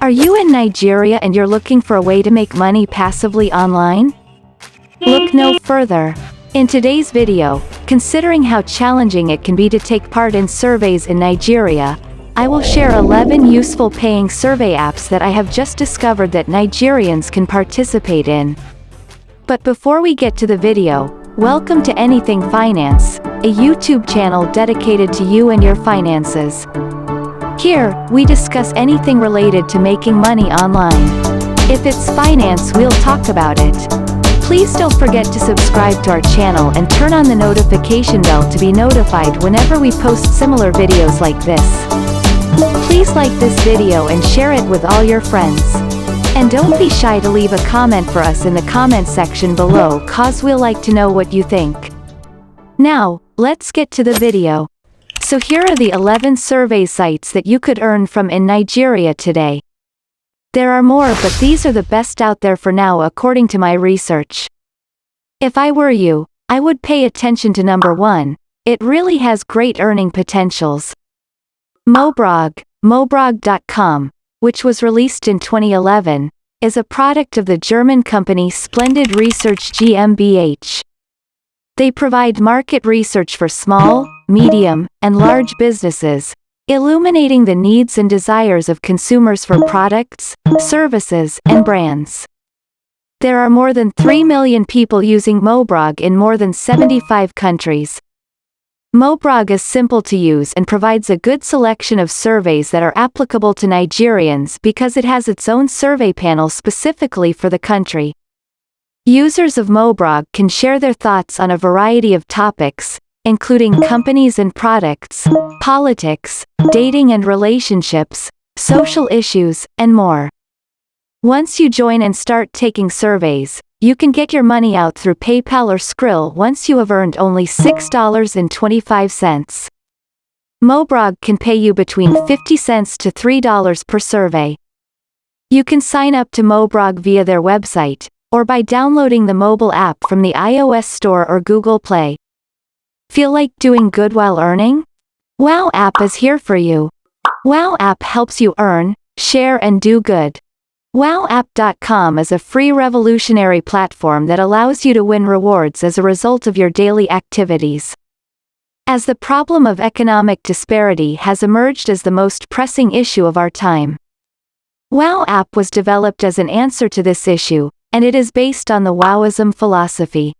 Are you in Nigeria and you're looking for a way to make money passively online? Look no further. In today's video, considering how challenging it can be to take part in surveys in Nigeria, I will share 11 useful paying survey apps that I have just discovered that Nigerians can participate in. But before we get to the video, welcome to Anything Finance, a YouTube channel dedicated to you and your finances. Here, we discuss anything related to making money online. If it's finance, we'll talk about it. Please don't forget to subscribe to our channel and turn on the notification bell to be notified whenever we post similar videos like this. Please like this video and share it with all your friends. And don't be shy to leave a comment for us in the comment section below, cause we'll like to know what you think. Now, let's get to the video. So here are the 11 survey sites that you could earn from in Nigeria today. There are more, but these are the best out there for now according to my research. If I were you, I would pay attention to number 1. It really has great earning potentials. Mobrog, Mobrog.com, which was released in 2011, is a product of the German company Splendid Research GmbH. They provide market research for small, medium, and large businesses, illuminating the needs and desires of consumers for products, services, and brands. There are more than 3 million people using Mobrog in more than 75 countries. Mobrog is simple to use and provides a good selection of surveys that are applicable to Nigerians because it has its own survey panel specifically for the country. Users of Mobrog can share their thoughts on a variety of topics, including companies and products, politics, dating and relationships, social issues, and more. Once you join and start taking surveys, you can get your money out through PayPal or Skrill once you have earned only $6.25. Mobrog can pay you between 50 cents to $3 per survey. You can sign up to Mobrog via their website, or by downloading the mobile app from the iOS Store or Google Play. Feel like doing good while earning? WowApp is here for you. WowApp helps you earn, share and do good. WowApp.com is a free revolutionary platform that allows you to win rewards as a result of your daily activities. As the problem of economic disparity has emerged as the most pressing issue of our time, WowApp was developed as an answer to this issue, and it is based on the Wowism philosophy.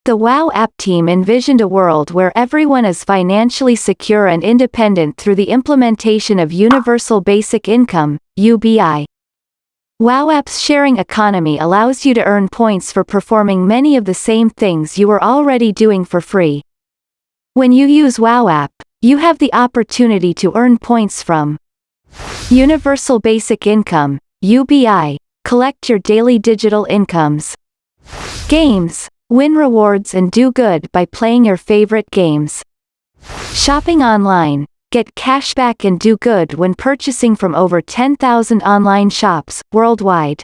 The WowApp team envisioned a world where everyone is financially secure and independent through the implementation of Universal Basic Income, UBI. WowApp's sharing economy allows you to earn points for performing many of the same things you were already doing for free. When you use WowApp, you have the opportunity to earn points from Universal Basic Income, UBI. Collect your daily digital incomes. Games. Win rewards and do good by playing your favorite games. Shopping online. Get cashback and do good when purchasing from over 10,000 online shops worldwide.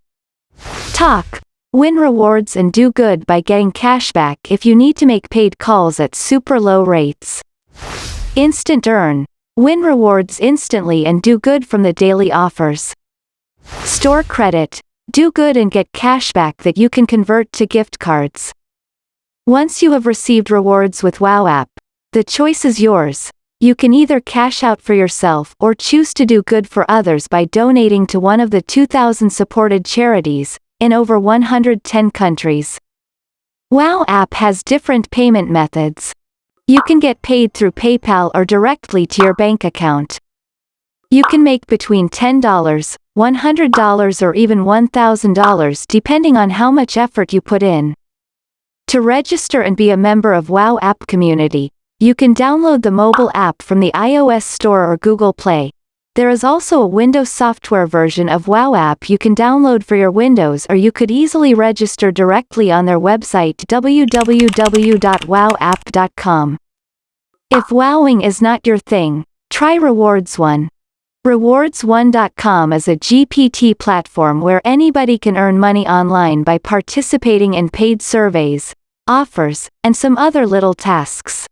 Talk. Win rewards and do good by getting cashback if you need to make paid calls at super low rates. Instant earn. Win rewards instantly and do good from the daily offers. Store credit. Do good and get cashback that you can convert to gift cards. Once you have received rewards with WowApp, the choice is yours. You can either cash out for yourself or choose to do good for others by donating to one of the 2,000 supported charities, in over 110 countries. WowApp has different payment methods. You can get paid through PayPal or directly to your bank account. You can make between $10, $100 or even $1,000 depending on how much effort you put in. To register and be a member of WowApp community, you can download the mobile app from the iOS Store or Google Play. There is also a Windows software version of WowApp you can download for your Windows, or you could easily register directly on their website www.wowapp.com. If wowing is not your thing, try Rewards One. Rewards1.com is a GPT platform where anybody can earn money online by participating in paid surveys, offers, and some other little tasks.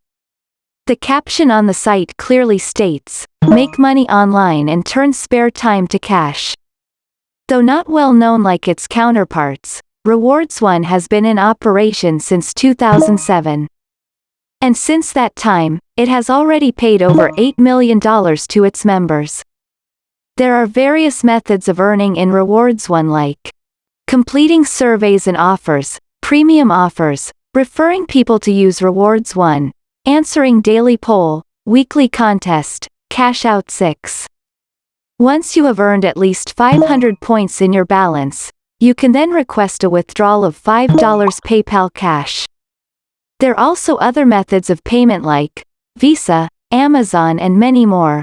The caption on the site clearly states, "Make money online and turn spare time to cash." Though not well known like its counterparts, Rewards One has been in operation since 2007. And since that time, it has already paid over $8 million to its members. There are various methods of earning in Rewards One like completing surveys and offers, premium offers, referring people to use Rewards One, answering daily poll, weekly contest, cash out 6. Once you have earned at least 500 points in your balance, you can then request a withdrawal of $5 PayPal cash. There are also other methods of payment like Visa, Amazon and many more.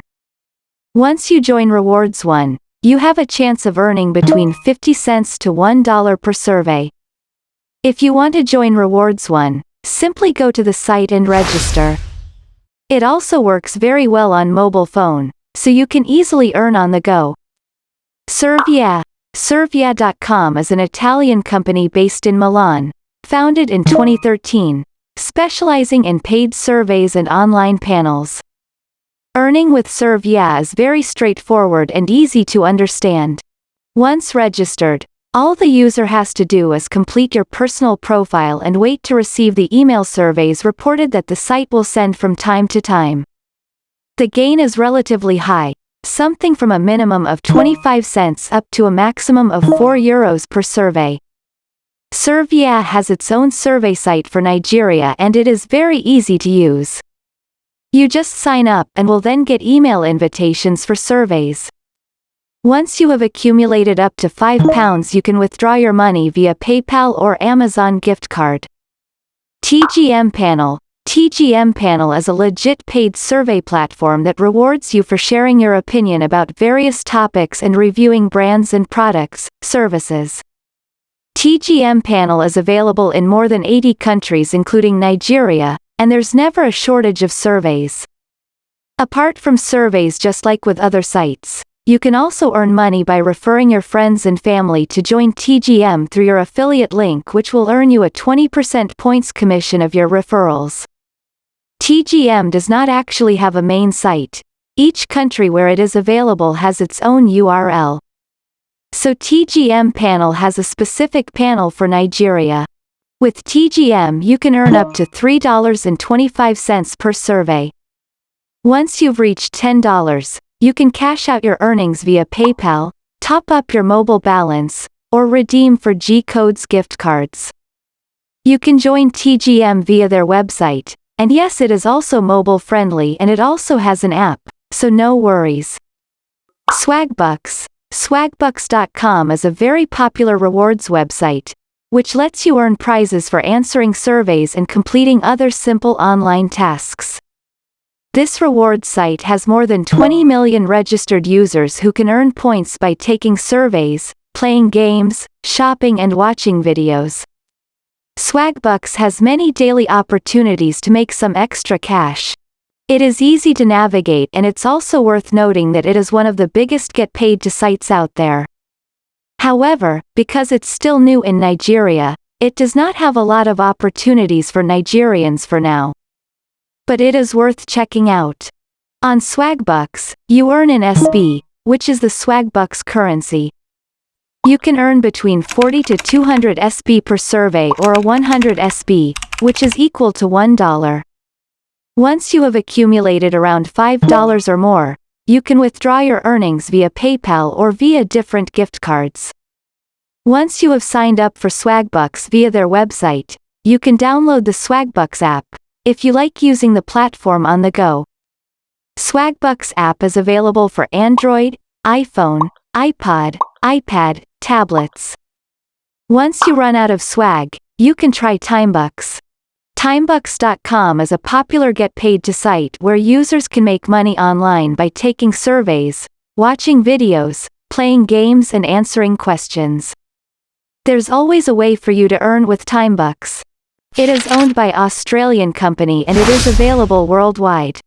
Once you join Rewards One, you have a chance of earning between 50 cents to $1 per survey. If you want to join Rewards One, simply go to the site and register. It also works very well on mobile phone, so you can easily earn on the go. SurveYeah. SurveYeah.com is an Italian company based in Milan, founded in 2013, specializing in paid surveys and online panels. Earning with SurveYeah is very straightforward and easy to understand. Once registered, all the user has to do is complete your personal profile and wait to receive the email surveys reported that the site will send from time to time. The gain is relatively high, something from a minimum of 25 cents up to a maximum of €4 per survey. SurveYeah has its own survey site for Nigeria and it is very easy to use. You just sign up and will then get email invitations for surveys. Once you have accumulated up to £5, you can withdraw your money via PayPal or Amazon gift card. TGM Panel. TGM Panel is a legit paid survey platform that rewards you for sharing your opinion about various topics and reviewing brands and products, services. TGM Panel is available in more than 80 countries including Nigeria, and there's never a shortage of surveys. Apart from surveys, just like with other sites, you can also earn money by referring your friends and family to join TGM through your affiliate link, which will earn you a 20% points commission of your referrals. TGM does not actually have a main site. Each country where it is available has its own URL. So TGM Panel has a specific panel for Nigeria. With TGM you can earn up to $3.25 per survey. Once you've reached $10, you can cash out your earnings via PayPal, top up your mobile balance, or redeem for G-Codes gift cards. You can join TGM via their website, and yes, it is also mobile friendly and it also has an app, so no worries. Swagbucks. Swagbucks.com is a very popular rewards website, which lets you earn prizes for answering surveys and completing other simple online tasks. This reward site has more than 20 million registered users who can earn points by taking surveys, playing games, shopping and watching videos. Swagbucks has many daily opportunities to make some extra cash. It is easy to navigate and it's also worth noting that it is one of the biggest get paid to sites out there. However, because it's still new in Nigeria, it does not have a lot of opportunities for Nigerians for now. But it is worth checking out. On Swagbucks, you earn in SB, which is the Swagbucks currency. You can earn between 40 to 200 SB per survey or a 100 SB, which is equal to $1. Once you have accumulated around $5 or more, you can withdraw your earnings via PayPal or via different gift cards. Once you have signed up for Swagbucks via their website, you can download the Swagbucks app, if you like using the platform on the go. Swagbucks app is available for Android, iPhone, iPod, iPad, tablets. Once you run out of swag, you can try Timebucks. Timebucks.com is a popular get-paid-to site where users can make money online by taking surveys, watching videos, playing games and answering questions. There's always a way for you to earn with Timebucks. It is owned by Australian company and it is available worldwide.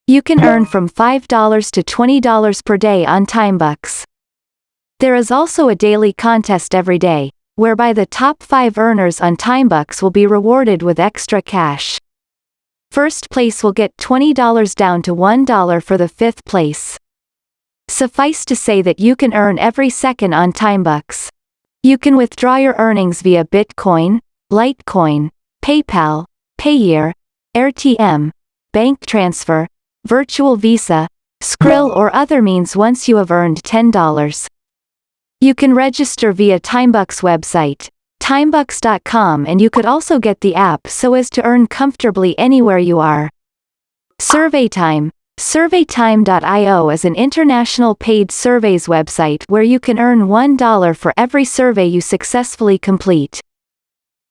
You can earn from $5 to $20 per day on Timebucks. There is also a daily contest every day, whereby the top 5 earners on Timebucks will be rewarded with extra cash. First place will get $20 down to $1 for the 5th place. Suffice to say that you can earn every second on Timebucks. You can withdraw your earnings via Bitcoin, Litecoin, PayPal, Payeer, RTM, bank transfer, virtual Visa, Skrill or other means once you have earned $10. You can register via Timebucks website, timebucks.com, and you could also get the app so as to earn comfortably anywhere you are. SurveyTime. SurveyTime.io is an international paid surveys website where you can earn $1 for every survey you successfully complete.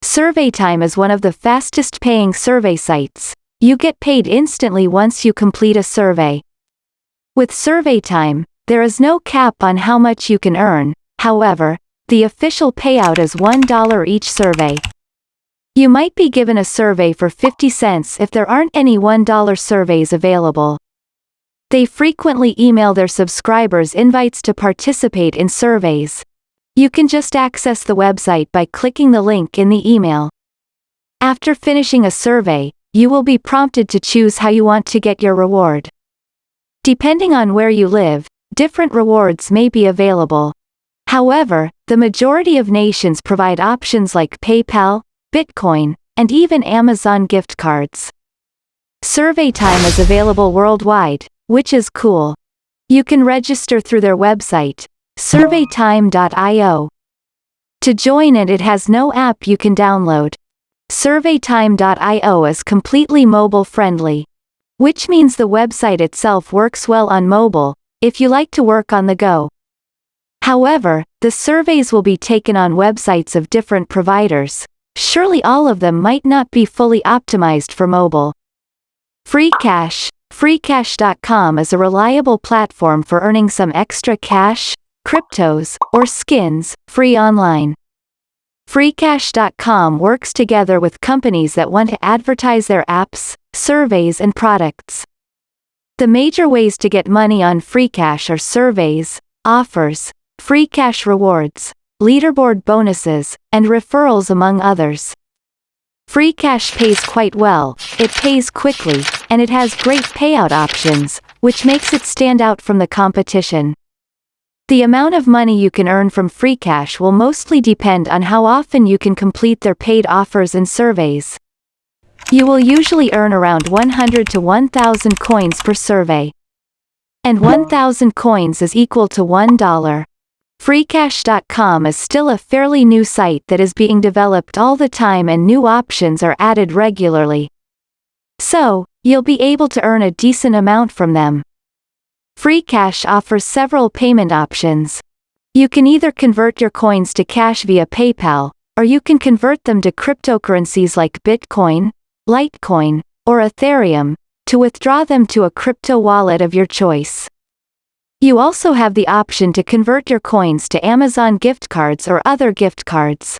SurveyTime is one of the fastest paying survey sites. You get paid instantly once you complete a survey. With SurveyTime, there is no cap on how much you can earn. However, the official payout is $1 each survey. You might be given a survey for 50 cents if there aren't any $1 surveys available. They frequently email their subscribers invites to participate in surveys. You can just access the website by clicking the link in the email. After finishing a survey, you will be prompted to choose how you want to get your reward. Depending on where you live, different rewards may be available. However, the majority of nations provide options like PayPal, Bitcoin, and even Amazon gift cards. SurveyTime is available worldwide, which is cool. You can register through their website, surveytime.io. To join it has no app you can download. SurveyTime.io is completely mobile-friendly, which means the website itself works well on mobile, if you like to work on the go. However, the surveys will be taken on websites of different providers. Surely all of them might not be fully optimized for mobile. Freecash. Freecash.com is a reliable platform for earning some extra cash, cryptos, or skins, free online. Freecash.com works together with companies that want to advertise their apps, surveys and products. The major ways to get money on Freecash are surveys, offers, Freecash rewards, leaderboard bonuses, and referrals among others. Freecash pays quite well, it pays quickly, and it has great payout options, which makes it stand out from the competition. The amount of money you can earn from Freecash will mostly depend on how often you can complete their paid offers and surveys. You will usually earn around 100 to 1,000 coins per survey. And 1,000 coins is equal to $1. Freecash.com is still a fairly new site that is being developed all the time and new options are added regularly. So, you'll be able to earn a decent amount from them. Freecash offers several payment options. You can either convert your coins to cash via PayPal, or you can convert them to cryptocurrencies like Bitcoin, Litecoin, or Ethereum, to withdraw them to a crypto wallet of your choice. You also have the option to convert your coins to Amazon gift cards or other gift cards.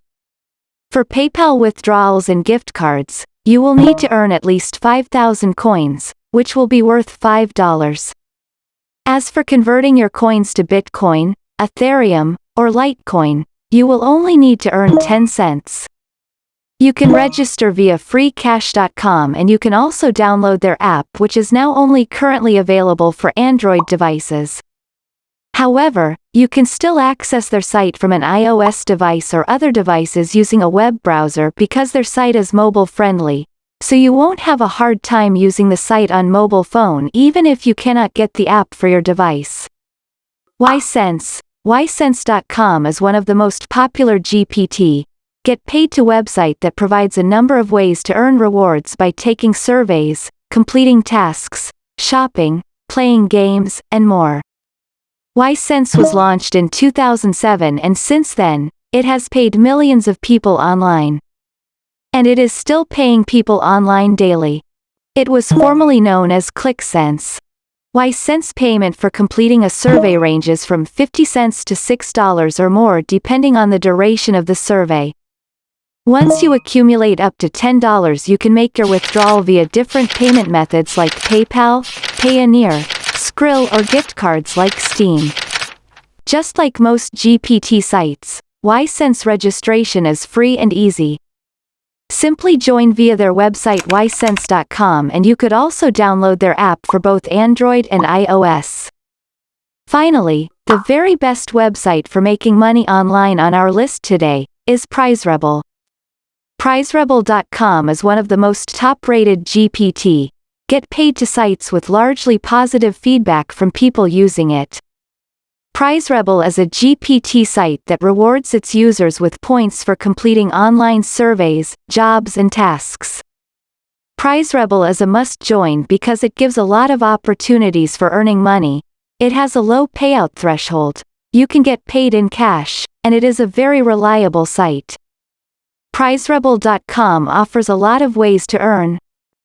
For PayPal withdrawals and gift cards, you will need to earn at least 5,000 coins, which will be worth $5. As for converting your coins to Bitcoin, Ethereum, or Litecoin, you will only need to earn 10 cents. You can register via freecash.com and you can also download their app, which is now only currently available for Android devices. However, you can still access their site from an iOS device or other devices using a web browser because their site is mobile-friendly, so you won't have a hard time using the site on mobile phone even if you cannot get the app for your device. ySense. ySense.com is one of the most popular GPT, get paid to website that provides a number of ways to earn rewards by taking surveys, completing tasks, shopping, playing games, and more. ySense was launched in 2007 and since then, it has paid millions of people online. And it is still paying people online daily. It was formerly known as ClickSense. ySense payment for completing a survey ranges from 50 cents to $6 or more depending on the duration of the survey. Once you accumulate up to $10 you can make your withdrawal via different payment methods like PayPal, Payoneer, Skrill or gift cards like Steam. Just like most GPT sites, ySense registration is free and easy. Simply join via their website ySense.com and you could also download their app for both Android and iOS. Finally, the very best website for making money online on our list today is PrizeRebel. PrizeRebel.com is one of the most top-rated GPT. Get paid to sites with largely positive feedback from people using it. PrizeRebel is a GPT site that rewards its users with points for completing online surveys, jobs and tasks. PrizeRebel is a must-join because it gives a lot of opportunities for earning money. It has a low payout threshold. You can get paid in cash, and it is a very reliable site. PrizeRebel.com offers a lot of ways to earn.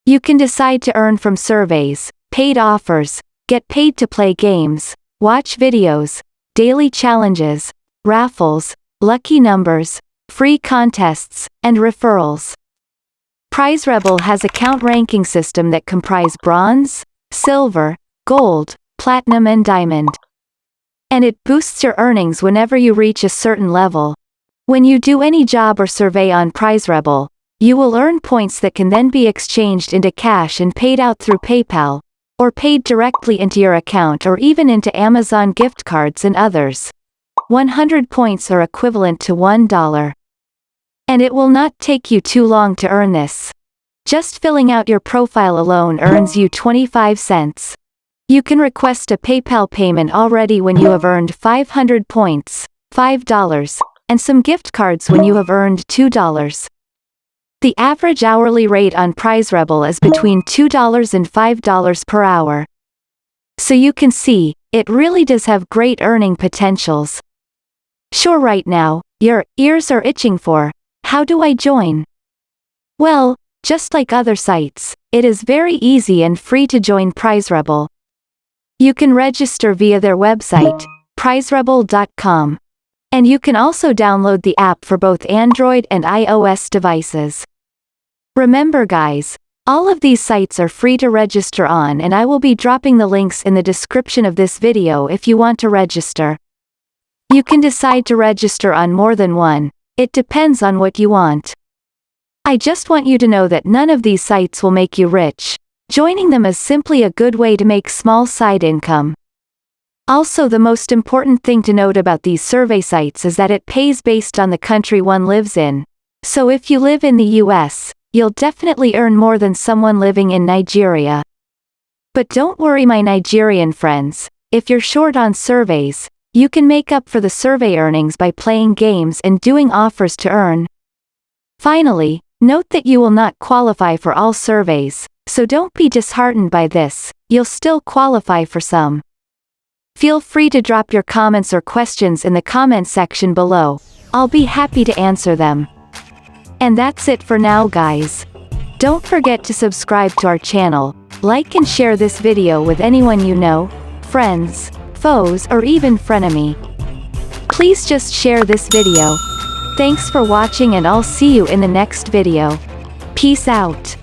You can decide to earn from surveys, paid offers, get paid to play games, watch videos, daily challenges, raffles, lucky numbers, free contests, and referrals. PrizeRebel has a count ranking system that comprise bronze, silver, gold, platinum and diamond. And it boosts your earnings whenever you reach a certain level. When you do any job or survey on PrizeRebel, you will earn points that can then be exchanged into cash and paid out through PayPal, or paid directly into your account or even into Amazon gift cards and others. 100 points are equivalent to $1. And it will not take you too long to earn this. Just filling out your profile alone earns you 25 cents. You can request a PayPal payment already when you have earned 500 points, $5, and some gift cards when you have earned $2. The average hourly rate on PrizeRebel is between $2 and $5 per hour. So you can see, it really does have great earning potentials. Sure, right now, your ears are itching for, how do I join? Well, just like other sites, it is very easy and free to join PrizeRebel. You can register via their website, PrizeRebel.com. And you can also download the app for both Android and iOS devices. Remember guys, all of these sites are free to register on, and I will be dropping the links in the description of this video if you want to register. You can decide to register on more than one, it depends on what you want. I just want you to know that none of these sites will make you rich. Joining them is simply a good way to make small side income. Also, the most important thing to note about these survey sites is that it pays based on the country one lives in. So if you live in the US, you'll definitely earn more than someone living in Nigeria. But don't worry my Nigerian friends, if you're short on surveys, you can make up for the survey earnings by playing games and doing offers to earn. Finally, note that you will not qualify for all surveys, so don't be disheartened by this, you'll still qualify for some. Feel free to drop your comments or questions in the comment section below. I'll be happy to answer them. And that's it for now guys. Don't forget to subscribe to our channel, like and share this video with anyone you know, friends, foes or even frenemy. Please just share this video. Thanks for watching and I'll see you in the next video. Peace out.